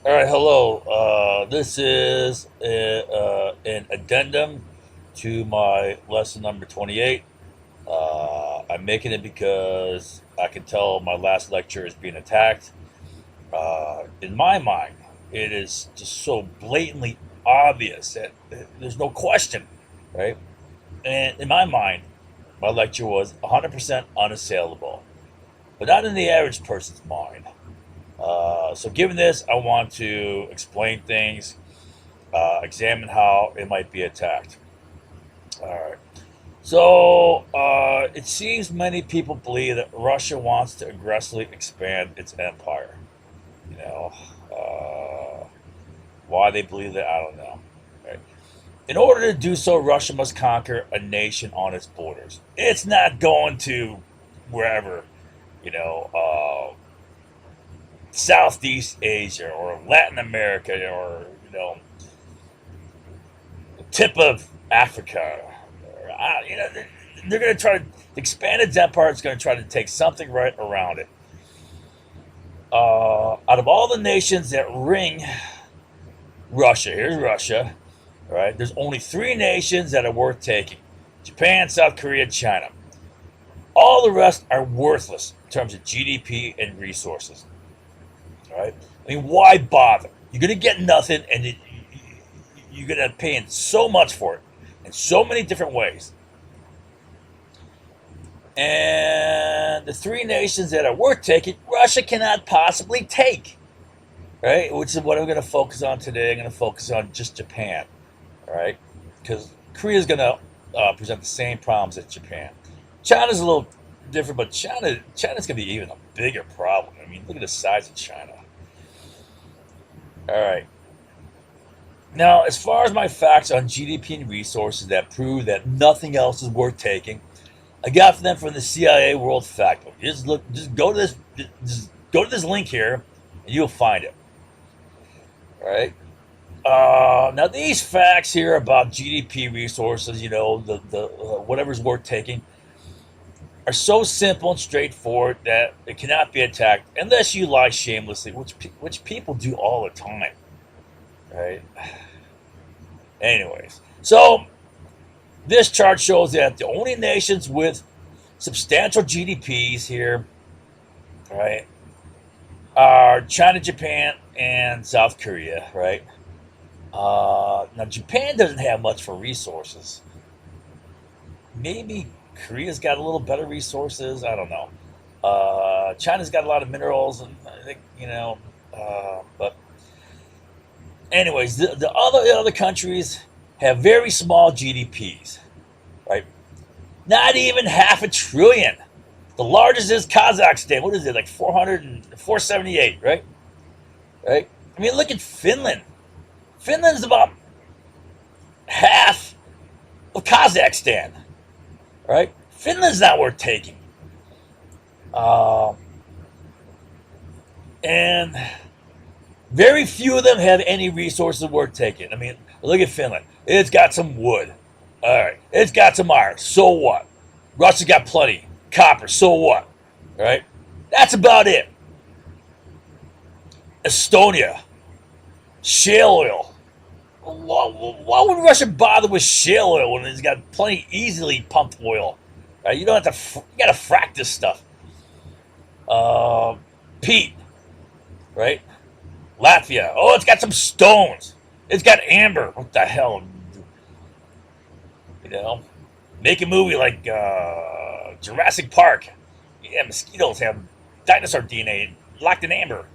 All right, hello. This is an addendum to my lesson number 28. I'm making it because I can tell my last lecture is being attacked. In my mind, it is just so blatantly obvious that there's no question, right? And in my mind, my lecture was 100% unassailable, but not in the average person's mind. So, given this, I want to explain things, examine how it might be attacked. All right. So it seems many people believe that Russia wants to aggressively expand its empire. You know, why they believe that, I don't know. Right? In order to do so, Russia must conquer a nation on its borders. It's not going to wherever, you know, Southeast Asia or Latin America or the tip of Africa. They're going to try to expand its empire. It's going to try to take something right around it. Out of all the nations that ring Russia, here's Russia. All right, there's only three nations that are worth taking: Japan, South Korea, China. All the rest are worthless in terms of GDP and resources. All right, I mean, why bother? You're going to get nothing, and you're going to pay in so much for it in so many different ways. And the three nations that are worth taking, Russia cannot possibly take, right? Which is what I'm going to focus on today. I'm going to focus on just Japan, all right? Because Korea is going to present the same problems as Japan. China's a little different, but China's going to be even a bigger problem. I mean, look at the size of China. All right. Now, as far as my facts on GDP and resources that prove that nothing else is worth taking, I got them from the CIA World Factbook. Just go to this link here, and you'll find it. All right. Now these facts here about GDP resources, the whatever's worth taking, are so simple and straightforward that it cannot be attacked unless you lie shamelessly, which people do all the time. Right. Anyways, so this chart shows that the only nations with substantial GDPs here, right, are China, Japan, and South Korea, right? Now, Japan doesn't have much for resources. Maybe Korea's got a little better resources. I don't know. China's got a lot of minerals, and I think, but anyways, the other countries have very small GDPs, right? Not even half a trillion. The largest is Kazakhstan. What is it, like 400 and 478, right? Right? I mean, look at Finland. Finland's about half of Kazakhstan, right? Finland's not worth taking. Uh, and very few of them have any resources worth taking. I mean, look at Finland. It's got some wood. All right. It's got some iron. So what? Russia's got plenty. Copper. So what? All right. That's about it. Estonia. Shale oil. Why would Russia bother with shale oil when it's got plenty easily pumped oil? Right? You don't have to. You got to frack this stuff. Uh, Peat, right? Latvia. Oh, it's got some stones. It's got amber. What the hell? You know, make a movie like Jurassic Park. Yeah, mosquitoes have dinosaur DNA locked in amber.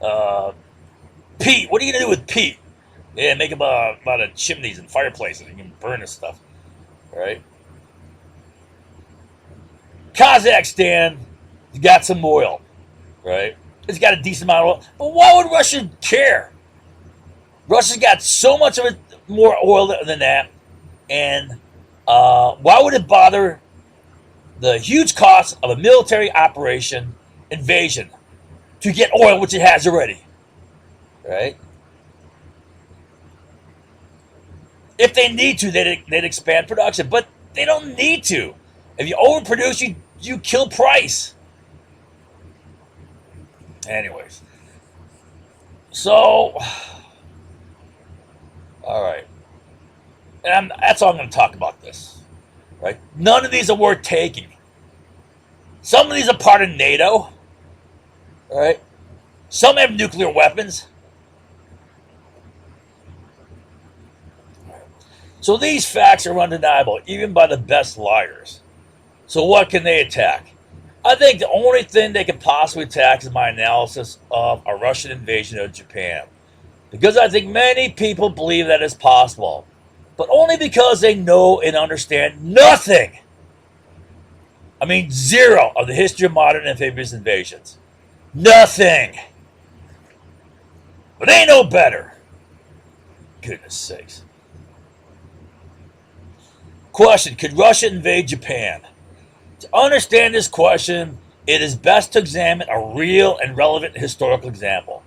uh, Peat. What are you gonna do with peat? Yeah, make a lot of chimneys and fireplaces. You can burn this stuff, right? Kazakhstan got some oil, right? It's got a decent amount of oil. But why would Russia care? Russia's got so much of it, more oil than that. And why would it bother the huge cost of a military operation invasion to get oil, which it has already, right? If they need to, they'd expand production, but they don't need to. If you overproduce, you kill price. Anyways, So, all right, and that's all I'm going to talk about this. Right? None of these are worth taking. Some of these are part of NATO. Right? Some have nuclear weapons. So these facts are undeniable, even by the best liars. So what can they attack? I think the only thing they can possibly attack is my analysis of a Russian invasion of Japan. Because I think many people believe that is possible. But only because they know and understand nothing. I mean, zero of the history of modern amphibious invasions. Nothing. But they know better. Goodness sakes. Question: could Russia invade Japan? To understand this question, it is best to examine a real and relevant historical example.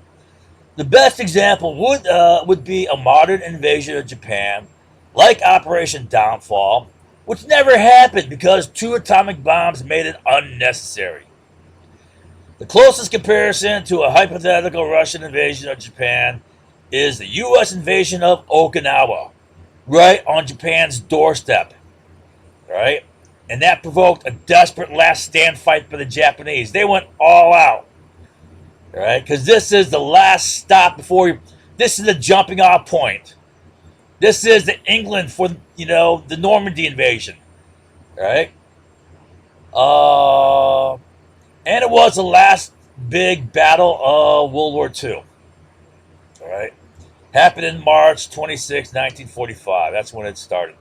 The best example would be a modern invasion of Japan, like Operation Downfall, which never happened because 2 atomic bombs made it unnecessary. The closest comparison to a hypothetical Russian invasion of Japan is the U.S. invasion of Okinawa, right on Japan's doorstep, right? And that provoked a desperate last stand fight by the Japanese. They went all out, right? Because this is the last stop before this is the jumping off point. This is the England for the Normandy invasion, right? And it was the last big battle of World War II. All right, happened in March 26, 1945. That's when it started.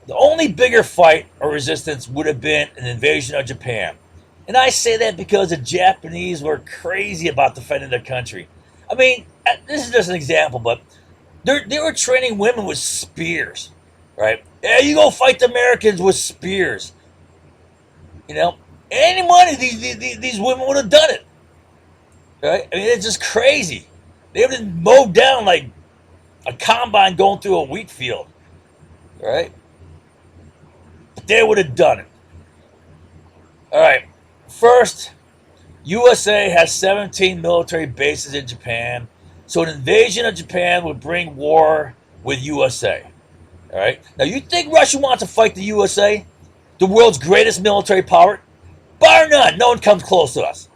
The only bigger fight or resistance would have been an invasion of Japan. And I say that because the Japanese were crazy about defending their country. I mean, this is just an example, but they were training women with spears, right? Yeah, you go fight the Americans with spears. You know, any money, these women would have done it, right? I mean, it's just crazy. They would have mowed down like a combine going through a wheat field, right? But they would have done it. All right. First, USA has 17 military bases in Japan, so an invasion of Japan would bring war with USA. All right. Now, you think Russia wants to fight the USA, the world's greatest military power? Bar none. No one comes close to us.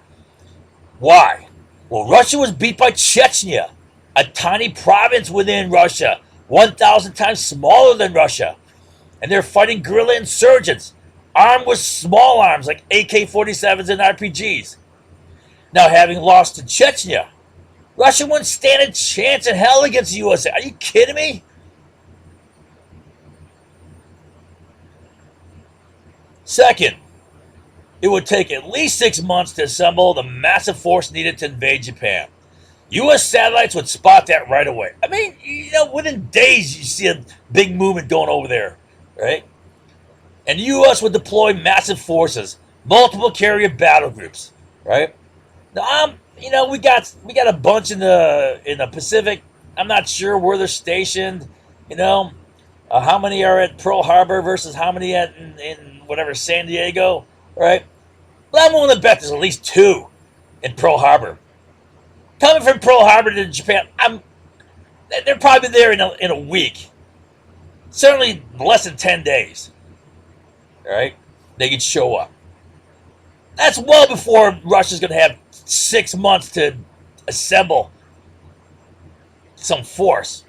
Why? Well, Russia was beat by Chechnya, a tiny province within Russia, 1,000 times smaller than Russia. And they're fighting guerrilla insurgents, armed with small arms like AK-47s and RPGs. Now, having lost to Chechnya, Russia wouldn't stand a chance in hell against the USA. Are you kidding me? Second, it would take at least 6 months to assemble the massive force needed to invade Japan. U.S. satellites would spot that right away. I mean, within days you see a big movement going over there, right? And the U.S. would deploy massive forces, multiple carrier battle groups, right? Now, we got a bunch in the Pacific. I'm not sure where they're stationed. How many are at Pearl Harbor versus how many in whatever San Diego, right? Well, I'm willing to bet there's at least 2 in Pearl Harbor. Coming from Pearl Harbor to Japan, they're probably there in a week. Certainly less than 10 days. Right? They could show up. That's well before Russia's going to have 6 months to assemble some force.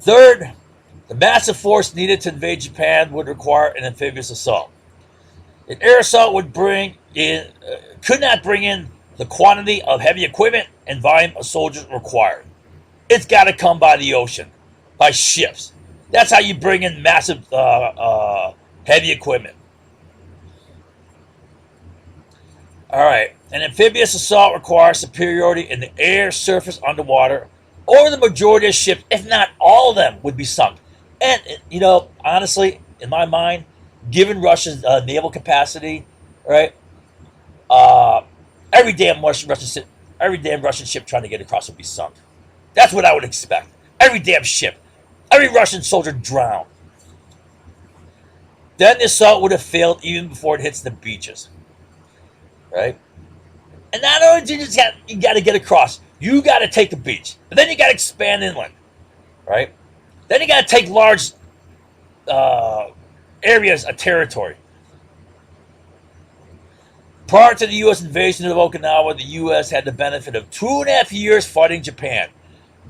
Third, the massive force needed to invade Japan would require an amphibious assault. An air assault could not bring in the quantity of heavy equipment and volume of soldiers required. It's got to come by the ocean, by ships. That's how you bring in massive heavy equipment. All right, an amphibious assault requires superiority in the air, surface, underwater, or the majority of ships, if not all of them, would be sunk. And honestly, in my mind, given Russia's naval capacity, right? Every damn Russian ship trying to get across would be sunk. That's what I would expect. Every damn ship, every Russian soldier drowned. Then the assault would have failed even before it hits the beaches, right? And not only do you got to get across, you got to take the beach, but then you got to expand inland, right? Then you got to take large uh, areas of territory. Prior to the U.S. invasion of Okinawa, the U.S. had the benefit of 2.5 years fighting Japan,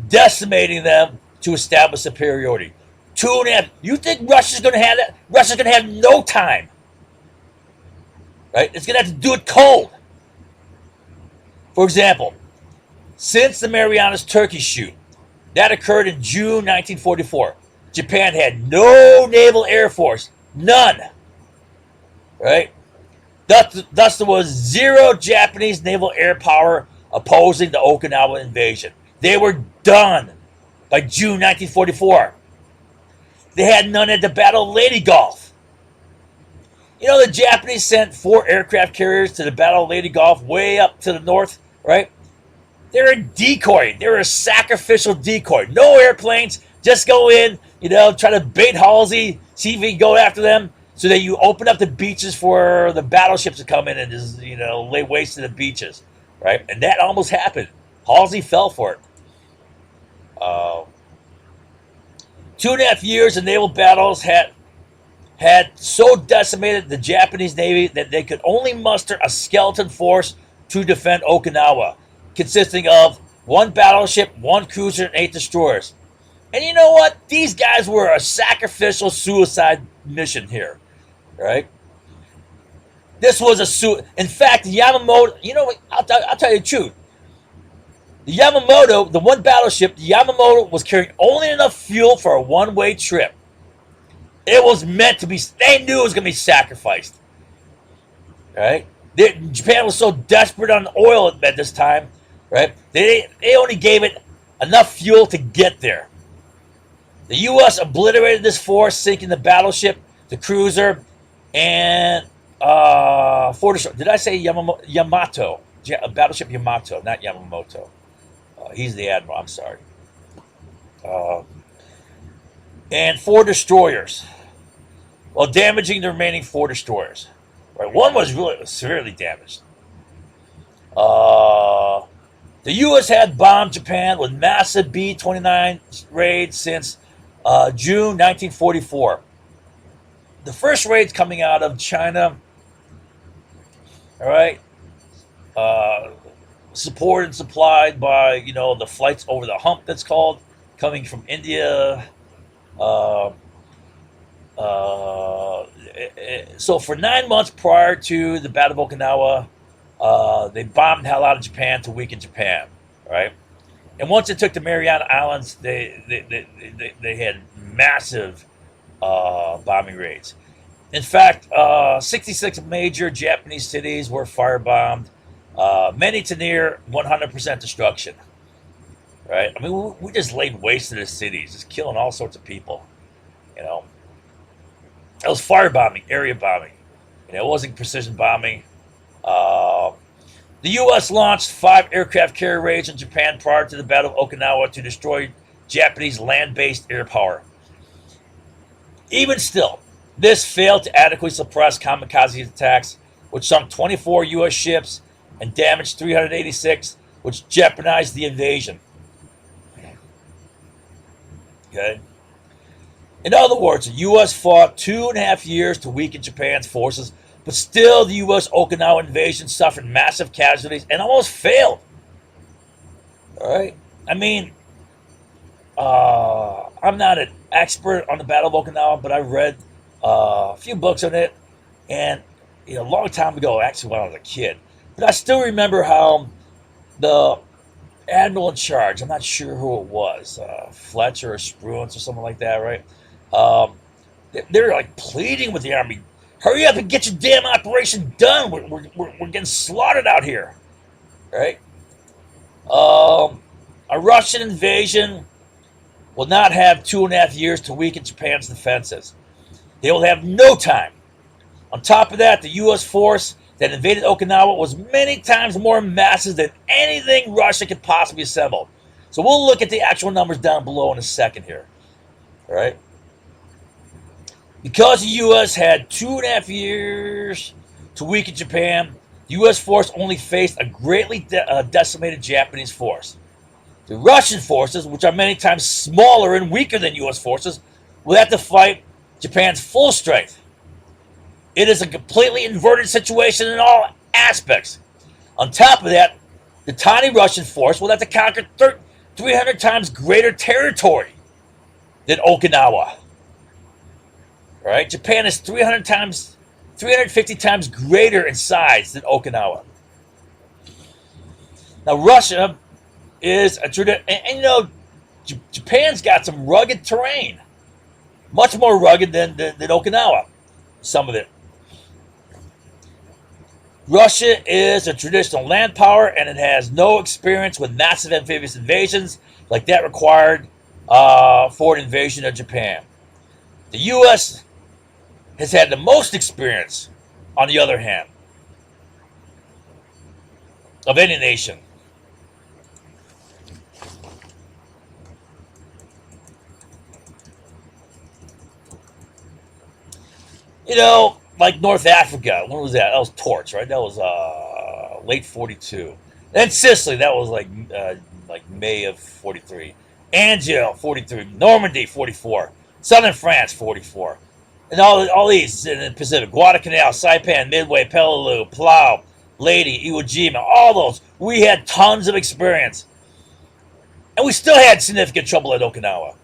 decimating them to establish superiority. 2.5. You think Russia's going to have that? Russia's going to have no time, right? It's going to have to do it cold. For example, since the Marianas Turkey shoot, that occurred in June 1944, Japan had no naval air force, none, right? Thus, there was zero Japanese naval air power opposing the Okinawa invasion. They were done by June 1944. They had none at the Battle of Lady Gulf. You know, the Japanese sent 4 aircraft carriers to the Battle of Lady Gulf way up to the north, right? They were a decoy. They were a sacrificial decoy. No airplanes. Just go in, try to bait Halsey, see if you can go after them, so that you open up the beaches for the battleships to come in and just, lay waste to the beaches, right? And that almost happened. Halsey fell for it. 2.5 years of naval battles had so decimated the Japanese Navy that they could only muster a skeleton force to defend Okinawa, consisting of 1 battleship, 1 cruiser, and 8 destroyers. And you know what? These guys were a sacrificial suicide mission here, right? This was in fact, Yamamoto, I'll tell you the truth. The Yamamoto, the 1 battleship, the Yamamoto was carrying only enough fuel for a one-way trip. It was meant to be, they knew it was going to be sacrificed, right? Japan was so desperate on oil at this time, right? They only gave it enough fuel to get there. The U.S. obliterated this force, sinking the battleship, the cruiser, and 4 destroyers. Did I say Yamato? Battleship Yamato, not Yamamoto. He's the admiral. I'm sorry. And 4 destroyers, while damaging the remaining 4 destroyers. Right, 1 was really severely damaged. The U.S. had bombed Japan with massive B-29 raids since June 1944. The first raids coming out of China, all right, supported and supplied by, the flights over the hump, that's called, coming from India. So for 9 months prior to the Battle of Okinawa, they bombed the hell out of Japan to weaken Japan, right? And once they took the Mariana Islands, they had massive bombing raids. In fact, 66 major Japanese cities were firebombed, many to near 100% destruction. Right? I mean, we just laid waste to the cities, just killing all sorts of people. It was firebombing, area bombing. It wasn't precision bombing. The U.S. launched 5 aircraft carrier raids in Japan prior to the Battle of Okinawa to destroy Japanese land-based air power. Even still, this failed to adequately suppress kamikaze attacks, which sunk 24 U.S. ships and damaged 386, which jeopardized the invasion. Okay. In other words, the U.S. fought 2.5 years to weaken Japan's forces, but still the U.S. Okinawa invasion suffered massive casualties and almost failed. All right? I mean, I'm not an expert on the Battle of Okinawa, but I read a few books on it, and a long time ago, actually when I was a kid. But I still remember how the admiral in charge, I'm not sure who it was, Fletcher or Spruance or something like that, right? They were like pleading with the army, hurry up and get your damn operation done. We're getting slaughtered out here, right? A Russian invasion will not have 2.5 years to weaken Japan's defenses. They will have no time. On top of that, the U.S. force that invaded Okinawa was many times more massive than anything Russia could possibly assemble. So we'll look at the actual numbers down below in a second here. All right? Because the U.S. had 2.5 years to weaken Japan, The U.S. force only faced a greatly decimated Japanese force. The Russian forces, which are many times smaller and weaker than U.S. forces, will have to fight Japan's full strength. It is a completely inverted situation in all aspects. On top of that, the tiny Russian force will have to conquer 300 times greater territory than Okinawa. All right, Japan is 350 times greater in size than Okinawa. Now, Russia is a tradition, and you know, Japan's got some rugged terrain, much more rugged than Okinawa, some of it. Russia is a traditional land power, and it has no experience with massive amphibious invasions like that required for an invasion of Japan. The U.S. has had the most experience, on the other hand, of any nation. You know, like North Africa. When was that? That was Torch, right? That was late 42. And Sicily, that was like May of 43. Angel, 43. Normandy, 44. Southern France, 44. And all these in the Pacific. Guadalcanal, Saipan, Midway, Peleliu, Palau, Leyte, Iwo Jima, all those. We had tons of experience. And we still had significant trouble at Okinawa.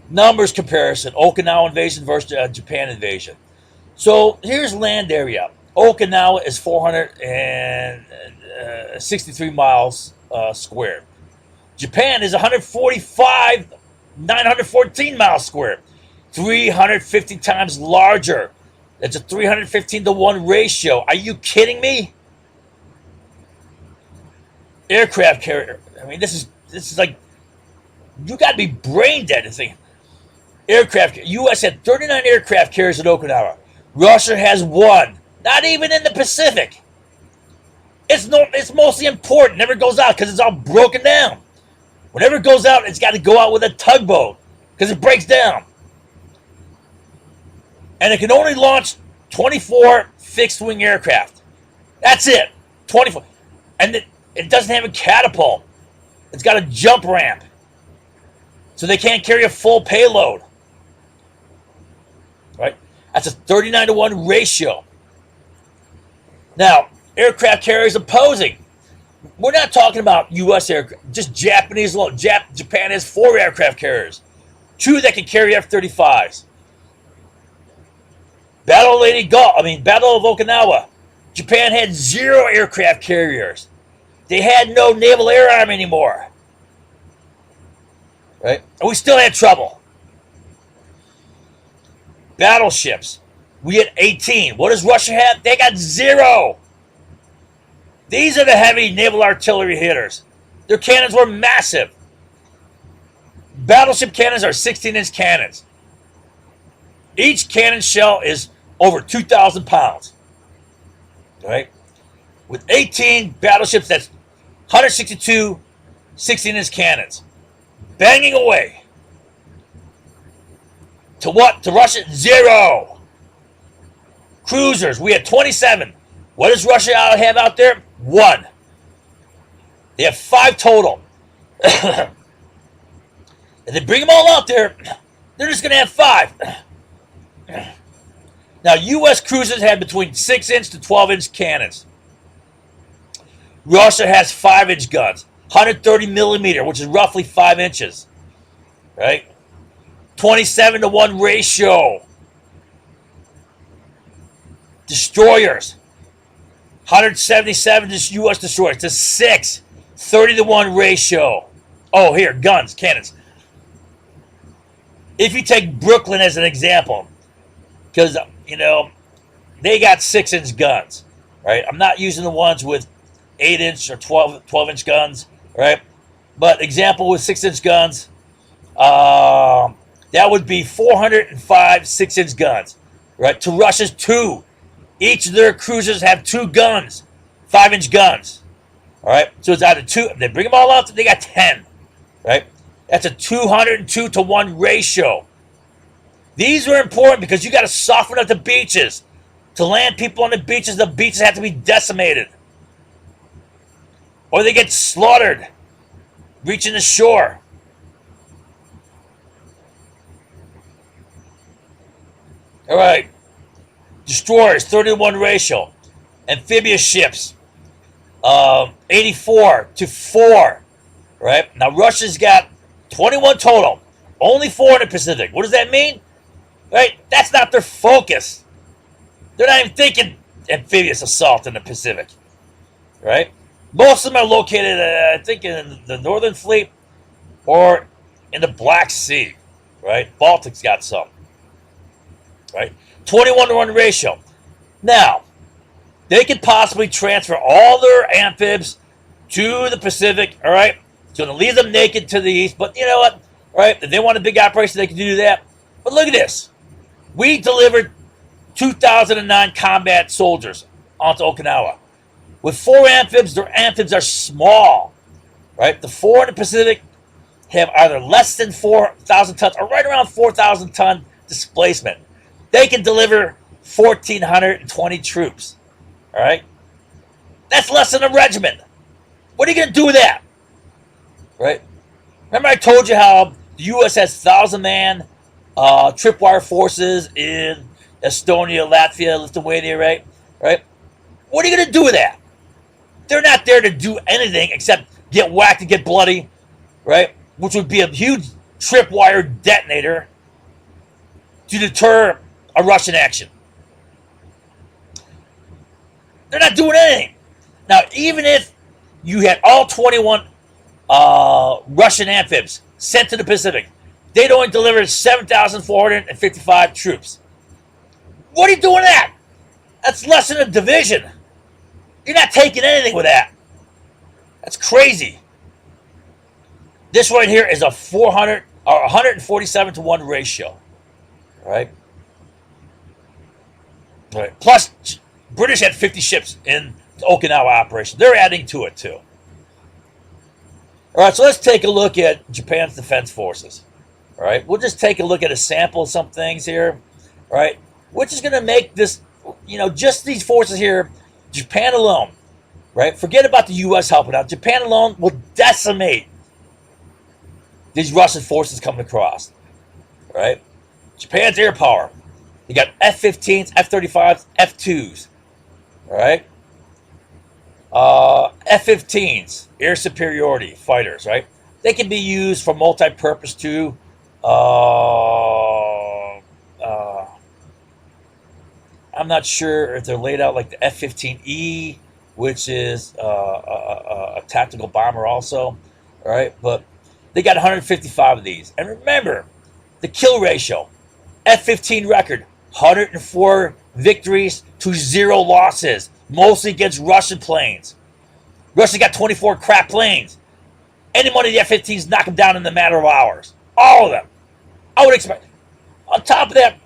Numbers comparison, Okinawa invasion versus Japan invasion. So here's land area. Okinawa is 463 miles square. Japan is 914 miles square. 350 times larger. That's a 315 to 1 ratio. Are you kidding me? Aircraft carrier. I mean, this is like, you got to be brain dead to think. Aircraft. U.S. had 39 aircraft carriers at Okinawa. Russia has 1. Not even in the Pacific. It's mostly important. Never goes out because it's all broken down. Whenever it goes out, it's got to go out with a tugboat because it breaks down. And it can only launch 24 fixed-wing aircraft. That's it. 24. And it doesn't have a catapult. It's got a jump ramp. So they can't carry a full payload. Right? That's a 39 to 1 ratio. Now, aircraft carriers opposing. We're not talking about U.S. aircraft, just Japanese alone. Japan has 4 aircraft carriers. 2 that can carry F-35s. Battle of Okinawa. Japan had 0 aircraft carriers. They had no naval air arm anymore. Right? And we still had trouble. Battleships. We had 18. What does Russia have? They got 0. These are the heavy naval artillery hitters. Their cannons were massive. Battleship cannons are 16-inch cannons. Each cannon shell is over 2,000 pounds. Right? With 18 battleships, that's 162 16-inch cannons. Banging away. To what? To Russia? 0. Cruisers. We had 27. What does Russia have out there? 1. They have 5 total. And they bring them all out there. They're just going to have 5. Now, U.S. cruisers had between 6-inch to 12-inch cannons. Russia has 5-inch guns. 130 millimeter, which is roughly 5 inches. Right? 27 to 1 ratio. Destroyers. 177 U.S. destroyers to 6. 30 to 1 ratio. Oh, here, guns, cannons. If you take Brooklyn as an example, because, you know, they got 6-inch guns, right? I'm not using the ones with 8-inch or 12-inch guns, right? But example with 6-inch guns, that would be 405 6-inch guns, right? To Russia's 2. Each of their cruisers have 2 guns, 5-inch guns, all right? So it's either 2, they bring them all out, they got 10, right? That's a 202 to 1 ratio. These are important because you got to soften up the beaches. To land people on the beaches have to be decimated. Or they get slaughtered reaching the shore. All right. Destroyers, 31 ratio. Amphibious ships, 84 to 4. Right? Now, Russia's got 21 total. Only 4 in the Pacific. What does that mean? Right? That's not their focus. They're not even thinking amphibious assault in the Pacific. Right? Most of them are located, I think, in the Northern Fleet or in the Black Sea. Right? Baltic's got some. Right? 21 to 1 ratio. Now, they could possibly transfer all their amphibs to the Pacific. All right? It's going to leave them naked to the east. But you know what? All right? If they want a big operation, they can do that. But look at this. We delivered 2009 combat soldiers onto Okinawa. With 4 amphibs, their amphibs are small. Right? The 4 in the Pacific have either less than 4,000 tons or right around 4,000 ton displacement. They can deliver 1,420 troops. All right? That's less than a regiment. What are you going to do with that? Right? Remember I told you how the U.S. has 1,000-man tripwire forces in Estonia, Latvia, Lithuania, right? Right? What are you going to do with that? They're not there to do anything except get whacked and get bloody, right? Which would be a huge tripwire detonator to deter a Russian action. They're not doing anything. Now, even if you had all 21 Russian amphibs sent to the Pacific, they'd only deliver 7,455 troops. What are you doing with that? That's less than a division. You're not taking anything with that. That's crazy. This right here is a 400 or 147 to 1 ratio. Right? Right. Plus, British had 50 ships in the Okinawa operation. They're adding to it too. All right, so let's take a look at Japan's defense forces. All right, we'll just take a look at a sample of some things here. All right, which is going to make this, just these forces here, Japan alone, right? Forget about the U.S. helping out. Japan alone will decimate these Russian forces coming across. All right, Japan's air power. You got F-15s, F-35s, F-2s. All right? F-15s, air superiority fighters, right? They can be used for multi-purpose too. I'm not sure if they're laid out like the F-15E, which is a tactical bomber also. All right? But they got 155 of these. And remember, the kill ratio. F-15 record. 104 victories to 0 losses, mostly against Russian planes. Russia got 24 crap planes. Any one of the F-15s knock them down in a matter of hours. All of them. I would expect. On top of that,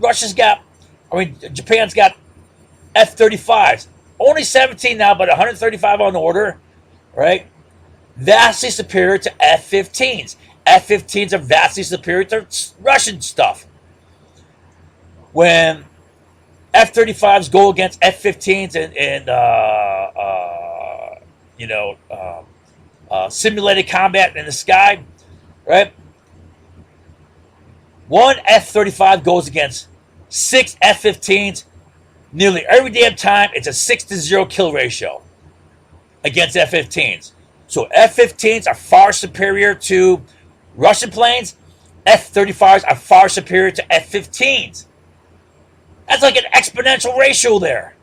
Japan's got F-35s. Only 17 now, but 135 on order. Right? Vastly superior to F-15s. F-15s are vastly superior to Russian stuff. When F-35s go against F-15s and simulated combat in the sky, right? One F-35 goes against 6 F-15s nearly every damn time. It's a 6-0 kill ratio against F-15s. So F-15s are far superior to Russian planes. F-35s are far superior to F-15s. That's like an exponential ratio there.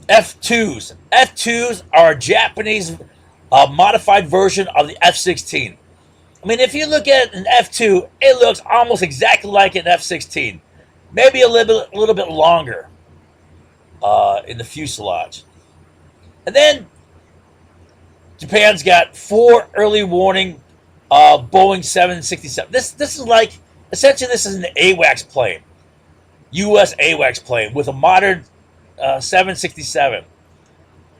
F-2s. F-2s are a Japanese modified version of the F-16. I mean, if you look at an F-2, it looks almost exactly like an F-16. Maybe a little bit longer in the fuselage. And then Japan's got 4 early warning Boeing 767. This is like, essentially, this is an AWACS plane, U.S. AWACS plane with a modern 767.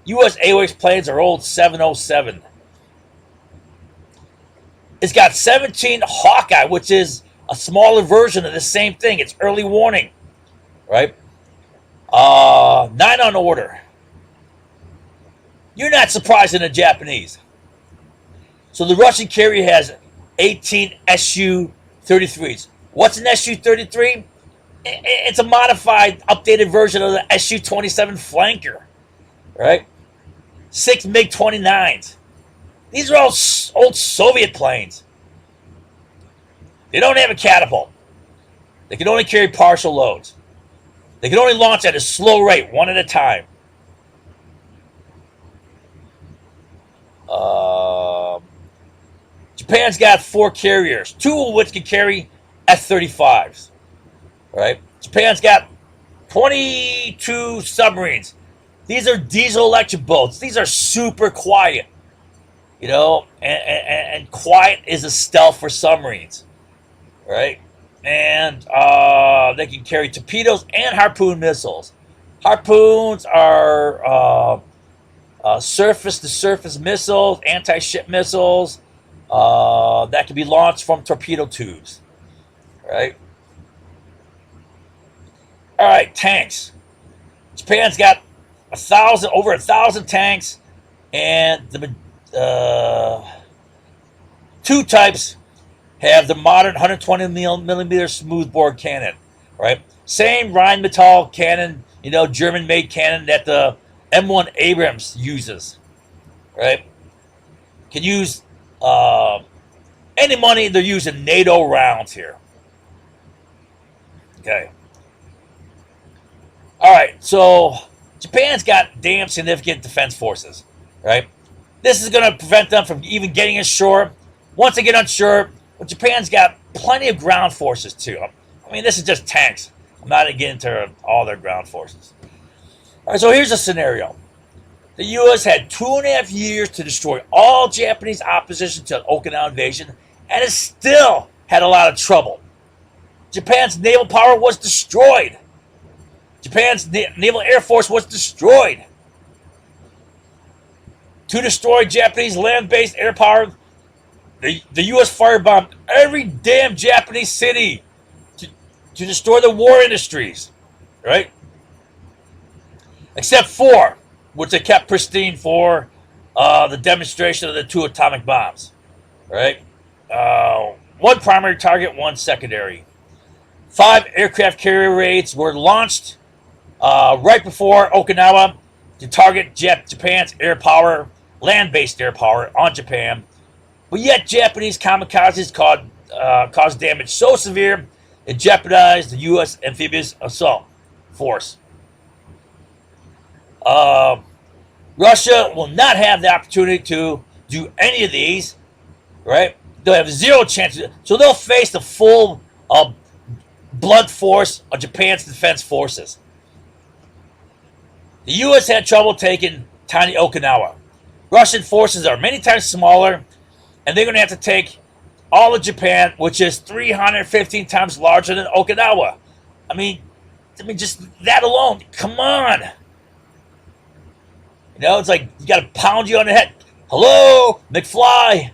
U.S. AWACS planes are old 707. It's got 17 Hawkeye, which is a smaller version of the same thing. It's early warning, right? 9 on order. You're not surprising the Japanese. So the Russian carrier has 18 Su-33s. What's an Su-33? It's a modified, updated version of the Su-27 flanker, right? 6 MiG-29s. These are all old Soviet planes. They don't have a catapult. They can only carry partial loads. They can only launch at a slow rate, one at a time. Japan's got 4 carriers, 2 of which can carry F-35s. Right? Japan's got 22 submarines. These are diesel-electric boats. These are super quiet. You know, and quiet is a stealth for submarines. Right? And they can carry torpedoes and harpoon missiles. Harpoons are surface-to-surface missiles, anti-ship missiles that can be launched from torpedo tubes. Right? All right, tanks. Japan's got over 1,000 tanks, and the 2 types have the modern 120 millimeter smoothbore cannon. Right, same Rheinmetall cannon, you know, German-made cannon that the M1 Abrams uses. Right, can use any money. They're using NATO rounds here. Okay. All right, so Japan's got damn significant defense forces, right? This is going to prevent them from even getting ashore. Once they get on shore, well, Japan's got plenty of ground forces too. I mean, this is just tanks. I'm not going to get into all their ground forces. All right, so here's a scenario. The U.S. had 2.5 years to destroy all Japanese opposition to the Okinawa invasion, and it still had a lot of trouble. Japan's naval power was destroyed. Japan's naval air force was destroyed. To destroy Japanese land-based air power, the U.S. firebombed every damn Japanese city to destroy the war industries, right? Except 4, which they kept pristine for the demonstration of the 2 atomic bombs, right? 1 primary target, 1 secondary. 5 aircraft carrier raids were launched right before Okinawa to target Japan's air power, land-based air power on Japan. But yet Japanese kamikazes caused damage so severe it jeopardized the U.S. Amphibious Assault Force. Russia will not have the opportunity to do any of these, right? They'll have 0 chance. So they'll face the full blunt force of Japan's defense forces. The U.S. had trouble taking tiny Okinawa. Russian forces are many times smaller, and they're going to have to take all of Japan, which is 315 times larger than Okinawa. I mean, just that alone. Come on. You know, it's like you got to pound you on the head. Hello, McFly.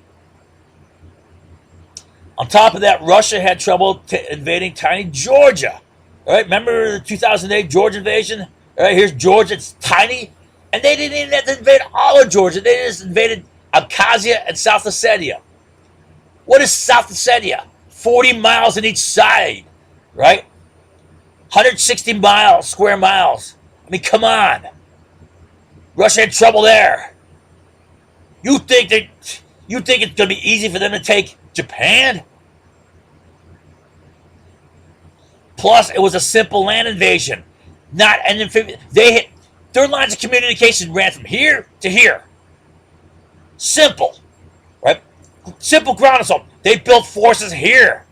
On top of that, Russia had trouble invading tiny Georgia. All right, remember the 2008 Georgia invasion? All right, here's Georgia. It's tiny. And they didn't even have to invade all of Georgia. They just invaded Abkhazia and South Ossetia. What is South Ossetia? 40 miles on each side, right? 160 miles, square miles. I mean, come on. Russia had trouble there. You think it's going to be easy for them to take Japan? Plus, it was a simple land invasion, not an amphibious. Their lines of communication ran from here to here. Simple, right? Simple ground assault. They built forces here,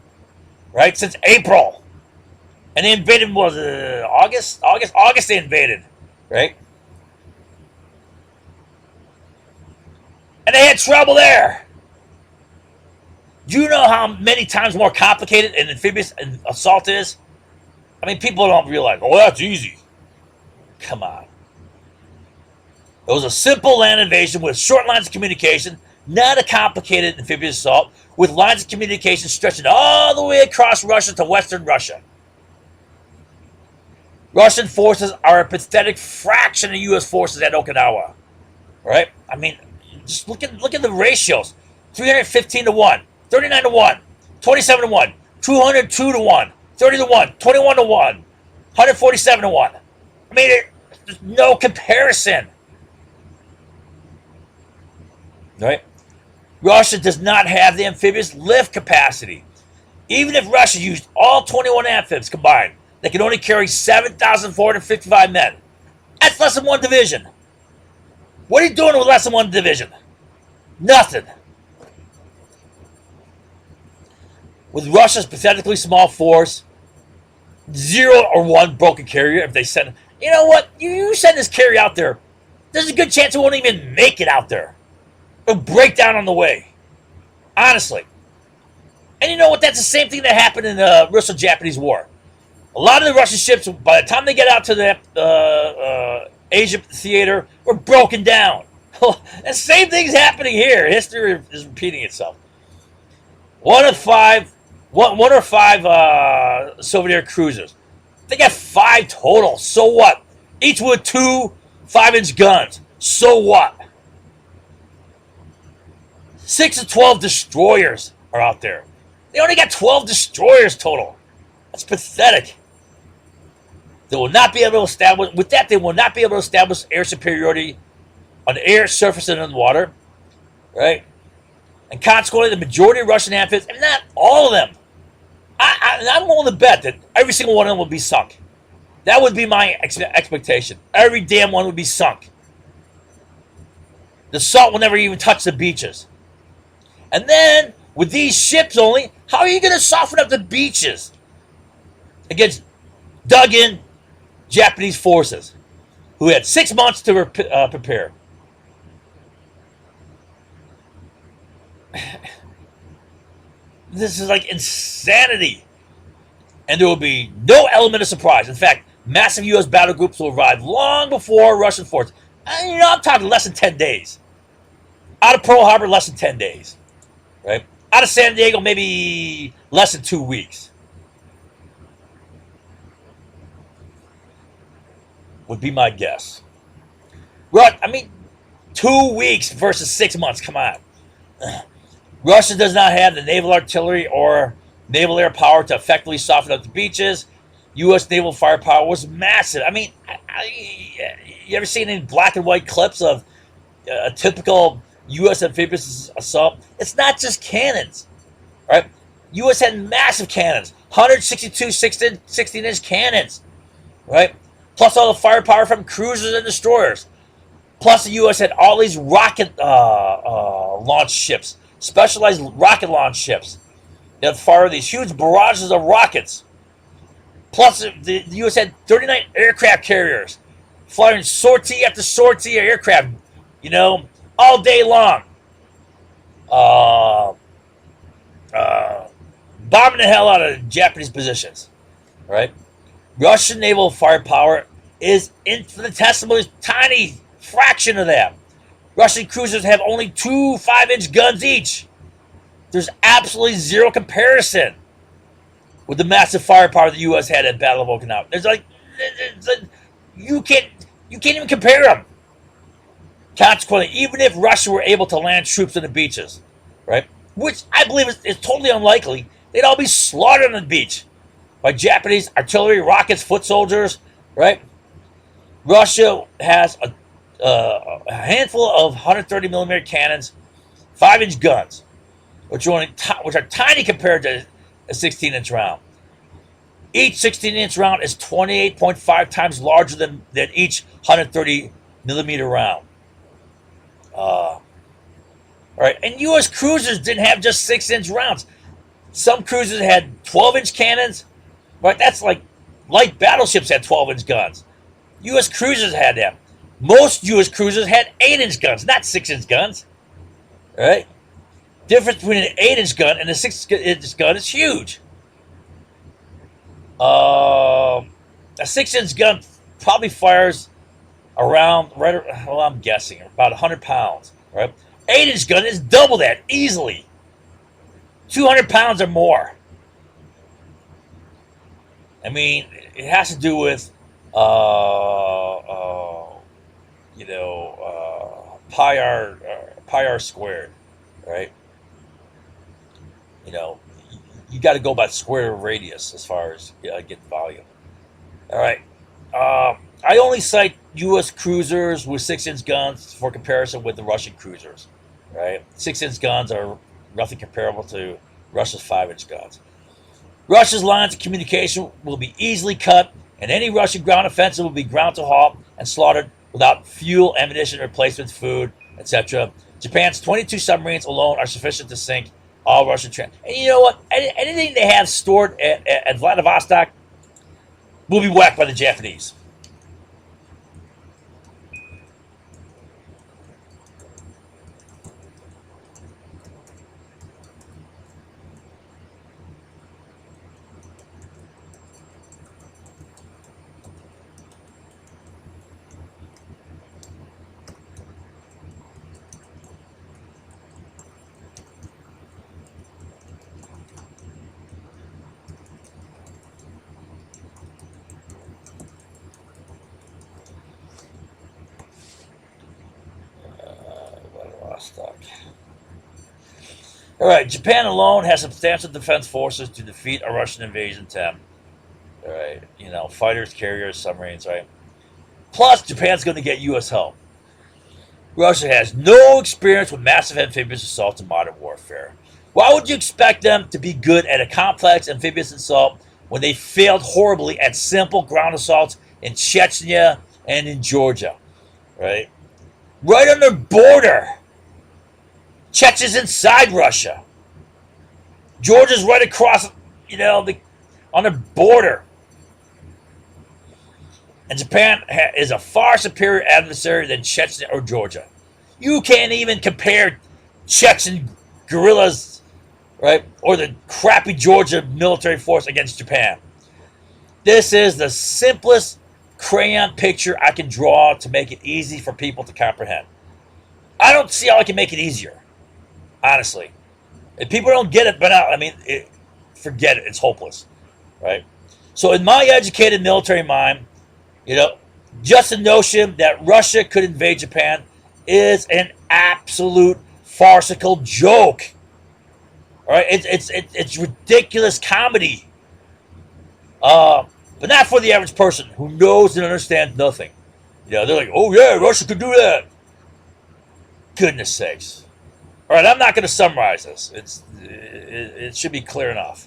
right, since April, and they invaded. Was it August? August they invaded, right? And they had trouble there. Do you know how many times more complicated an amphibious assault is? I mean, people don't realize, oh, that's easy. Come on. It was a simple land invasion with short lines of communication, not a complicated amphibious assault with lines of communication stretching all the way across Russia to Western Russia. Russian forces are a pathetic fraction of U.S. forces at Okinawa. Right? I mean, just look at the ratios: 315 to 1, 39 to 1, 27 to 1, 202 to 1, 30 to 1, 21 to 1, 147 to 1. I mean, there's no comparison. Right? Russia does not have the amphibious lift capacity. Even if Russia used all 21 amphibs combined, they can only carry 7,455 men. That's less than one division. What are you doing with less than one division? Nothing. With Russia's pathetically small force, 0 or 1 broken carrier, if they send... You know what? You send this carrier out there, there's a good chance it won't even make it out there. It'll break down on the way. Honestly. And you know what? That's the same thing that happened in the Russo-Japanese War. A lot of the Russian ships, by the time they get out to the Asia theater, were broken down. And same thing's happening here. History is repeating itself. One or five Soviet air cruisers. They got 5 total. So what? Each with 2 5-inch guns. So what? 6 to 12 destroyers are out there. They only got 12 destroyers total. That's pathetic. They will not be able to establish, with that, they will not be able to establish air superiority on the air, surface, and in the water. Right? And consequently, the majority of Russian amphibians, and not all of them, I'm willing to bet that every single one of them will be sunk. That would be my expectation. Every damn one would be sunk. The salt will never even touch the beaches. And then, with these ships only, how are you going to soften up the beaches against dug-in Japanese forces who had 6 months to prepare? This is like insanity. And there will be no element of surprise. In fact, massive U.S. battle groups will arrive long before Russian forces. And, I'm talking less than 10 days. Out of Pearl Harbor, less than 10 days. Right? Out of San Diego, maybe less than 2 weeks. Would be my guess. Right? I mean, 2 weeks versus 6 months. Come on. Russia does not have the naval artillery or naval air power to effectively soften up the beaches. U.S. naval firepower was massive. I mean, you ever seen any black and white clips of a typical U.S. amphibious assault? It's not just cannons, right? U.S. had massive cannons, 162 16-inch cannons, right? Plus all the firepower from cruisers and destroyers. Plus the U.S. had all these rocket launch ships, specialized rocket launch ships that fire these huge barrages of rockets. Plus the U.S. had 39 aircraft carriers, firing sortie after sortie of aircraft, all day long. Bombing the hell out of Japanese positions. Right? Russian naval firepower is infinitesimally tiny fraction of that. Russian cruisers have only 2 5-inch guns each. There's absolutely zero comparison with the massive firepower the U.S. had at Battle of Okinawa. You can't even compare them. Consequently, even if Russia were able to land troops on the beaches, right, which I believe is totally unlikely, they'd all be slaughtered on the beach by Japanese artillery, rockets, foot soldiers, right? Russia has a handful of 130 millimeter cannons, 5-inch guns, which are tiny compared to a 16-inch round. Each 16-inch round is 28.5 times larger than each 130 millimeter round. All right, and U.S. cruisers didn't have just 6-inch rounds. Some cruisers had 12-inch cannons. Right, that's like light battleships had 12-inch guns. U.S. cruisers had them. Most U.S. cruisers had 8-inch guns, not 6-inch guns. All right, difference between an 8-inch gun and a 6-inch gun is huge. A 6-inch gun probably fires around, I'm guessing, about 100 pounds. Right? 8-inch gun is double that easily. 200 pounds or more. I mean, it has to do with, pi r squared, right? You know, you got to go by square radius as far as getting volume. All right. I only cite U.S. cruisers with 6-inch guns for comparison with the Russian cruisers. Right, 6-inch guns are roughly comparable to Russia's 5-inch guns. Russia's lines of communication will be easily cut, and any Russian ground offensive will be ground to halt and slaughtered without fuel, ammunition, replacement food, etc. Japan's 22 submarines alone are sufficient to sink all Russian trans. And you know what? Anything they have stored at Vladivostok will be whacked by the Japanese. Vladivostok. All right, Japan alone has substantial defense forces to defeat a Russian invasion attempt. All right, fighters, carriers, submarines, right? Plus, Japan's going to get U.S. help. Russia has no experience with massive amphibious assaults in modern warfare. Why would you expect them to be good at a complex amphibious assault when they failed horribly at simple ground assaults in Chechnya and in Georgia? Right? Right on their border. Chechnya's inside Russia. Georgia's right across, on the border. And Japan is a far superior adversary than Chechnya or Georgia. You can't even compare Chechen guerrillas, right, or the crappy Georgia military force against Japan. This is the simplest crayon picture I can draw to make it easy for people to comprehend. I don't see how I can make it easier, honestly. If people don't get it, forget it. It's hopeless, right? So in my educated military mind, just the notion that Russia could invade Japan is an absolute farcical joke. All right, it's ridiculous comedy, but not for the average person who knows and understands nothing. They're like, oh yeah, Russia could do that. Goodness sakes! All right, I'm not going to summarize this. It should be clear enough.